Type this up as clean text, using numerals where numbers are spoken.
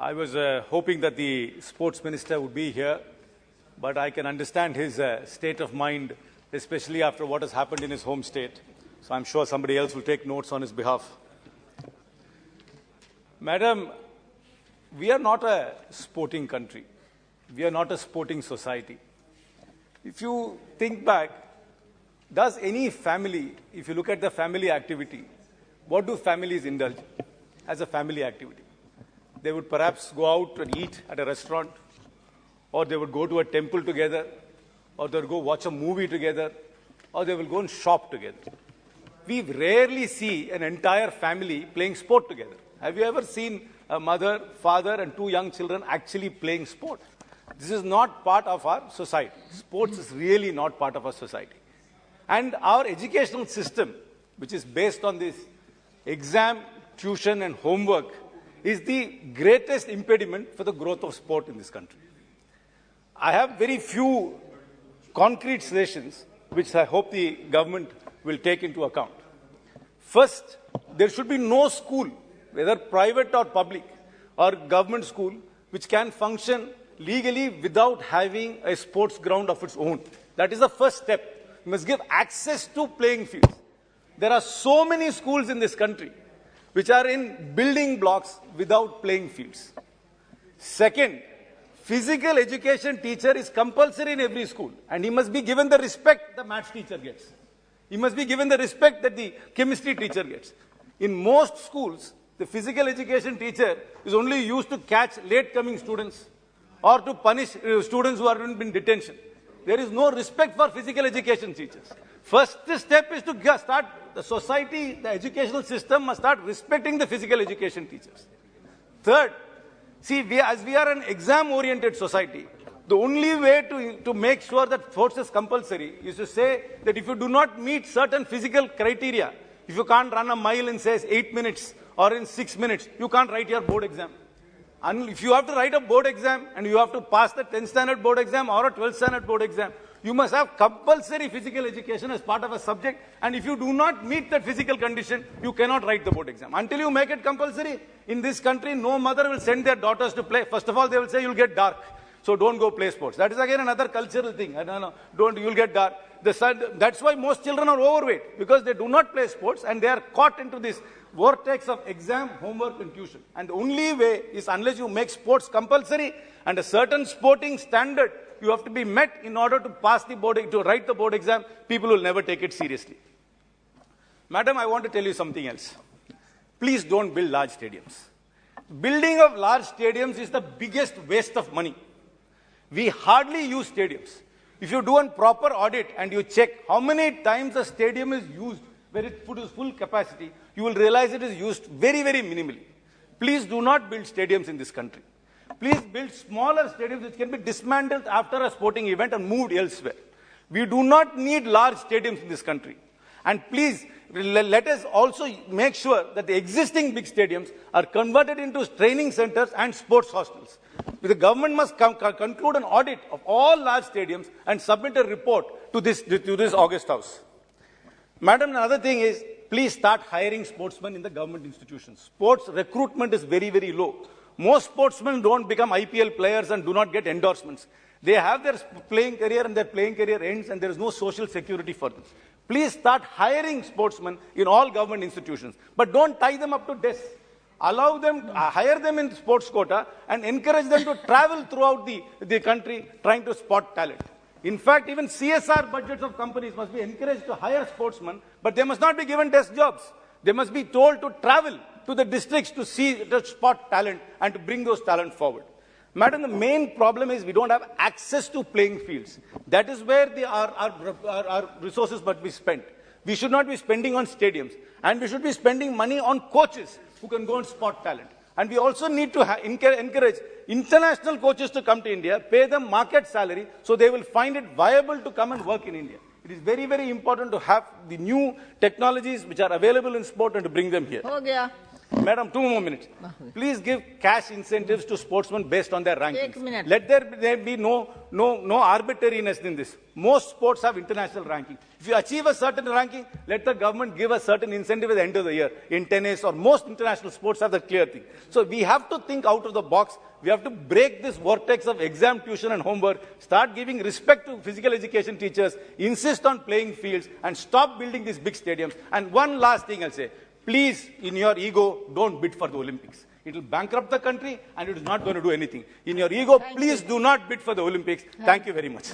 I was hoping that the sports minister would be here, but I can understand his state of mind, especially after what has happened in his home state. So I'm sure somebody else will take notes on his behalf. Madam, we are not a sporting country. We are not a sporting society. If you think back, does any family, if you look at the family activity, what do families indulge as a family activity? They would perhaps go out and eat at a restaurant, or they would go to a temple together, or they would go watch a movie together, or they will go and shop together. We rarely see an entire family playing sport together. Have you ever seen a mother, father, and two young children actually playing sport? This is not part of our society. Sports is really not part of our society. And our educational system, which is based on this exam, tuition, and homework, is the greatest impediment for the growth of sport in this country. I have very few concrete suggestions which I hope the government will take into account. First, there should be no school, whether private or public or government school, which can function legally without having a sports ground of its own. That is the first step. You must give access to playing fields. There are so many schools in this country which are in building blocks without playing fields. Second, physical education teacher is compulsory in every school, and he must be given the respect the maths teacher gets. He must be given the respect that the chemistry teacher gets. In most schools, the physical education teacher is only used to catch late-coming students or to punish students who are in detention. There is no respect for physical education teachers. First step is to start the society, the educational system must start respecting the physical education teachers. Third, see, as we are an exam-oriented society, the only way to make sure that sports is compulsory is to say that if you do not meet certain physical criteria, if you can't run a mile in, say, 8 minutes or in 6 minutes, you can't write your board exam. And if you have to write a board exam and you have to pass the 10th standard board exam or a 12th standard board exam, you must have compulsory physical education as part of a subject. And if you do not meet that physical condition, you cannot write the board exam. Until you make it compulsory, in this country, no mother will send their daughters to play. First of all, they will say, you'll get dark. So don't go play sports. That is again another cultural thing. You'll get dark. That's why most children are overweight, because they do not play sports and they are caught into this vortex of exam, homework, and tuition. And the only way is unless you make sports compulsory and a certain sporting standard you have to be met in order to pass the board, to write the board exam, people will never take it seriously. Madam, I want to tell you something else. Please don't build large stadiums. Building of large stadiums is the biggest waste of money. We hardly use stadiums. If you do a proper audit and you check how many times a stadium is used where it is full capacity, you will realize it is used very, very minimally. Please do not build stadiums in this country. Please build smaller stadiums which can be dismantled after a sporting event and moved elsewhere. We do not need large stadiums in this country. And please, let us also make sure that the existing big stadiums are converted into training centers and sports hostels. The government must conclude an audit of all large stadiums and submit a report to this August House. Madam, another thing is, please start hiring sportsmen in the government institutions. Sports recruitment is very, very low. Most sportsmen don't become IPL players and do not get endorsements. They have their playing career and their playing career ends and there is no social security for them. Please start hiring sportsmen in all government institutions. But don't tie them up to desks. Allow them, hire them in sports quota and encourage them to travel throughout the country trying to spot talent. In fact, even CSR budgets of companies must be encouraged to hire sportsmen, but they must not be given desk jobs. They must be told to travel to the districts to see, to spot talent and to bring those talent forward. Madam, the main problem is we don't have access to playing fields. That is where our resources must be spent. We should not be spending on stadiums. And we should be spending money on coaches who can go and spot talent. And we also need to encourage international coaches to come to India, pay them market salary, so they will find it viable to come and work in India. It is very, very important to have the new technologies which are available in sport and to bring them here. Madam, 2 more minutes. Please give cash incentives to sportsmen based on their rankings. minute. Let there be no arbitrariness in this. Most sports have international ranking. If you achieve a certain ranking, let the government give a certain incentive at the end of the year. In tennis or most international sports have the clear thing. So we have to think out of the box. We have to break this vortex of exam, tuition and homework, start giving respect to physical education teachers, insist on playing fields and stop building these big stadiums. And one last thing I'll say. Please, in your ego, don't bid for the Olympics. It will bankrupt the country and it is not going to do anything. In your ego, please do not bid for the Olympics. Thank you very much.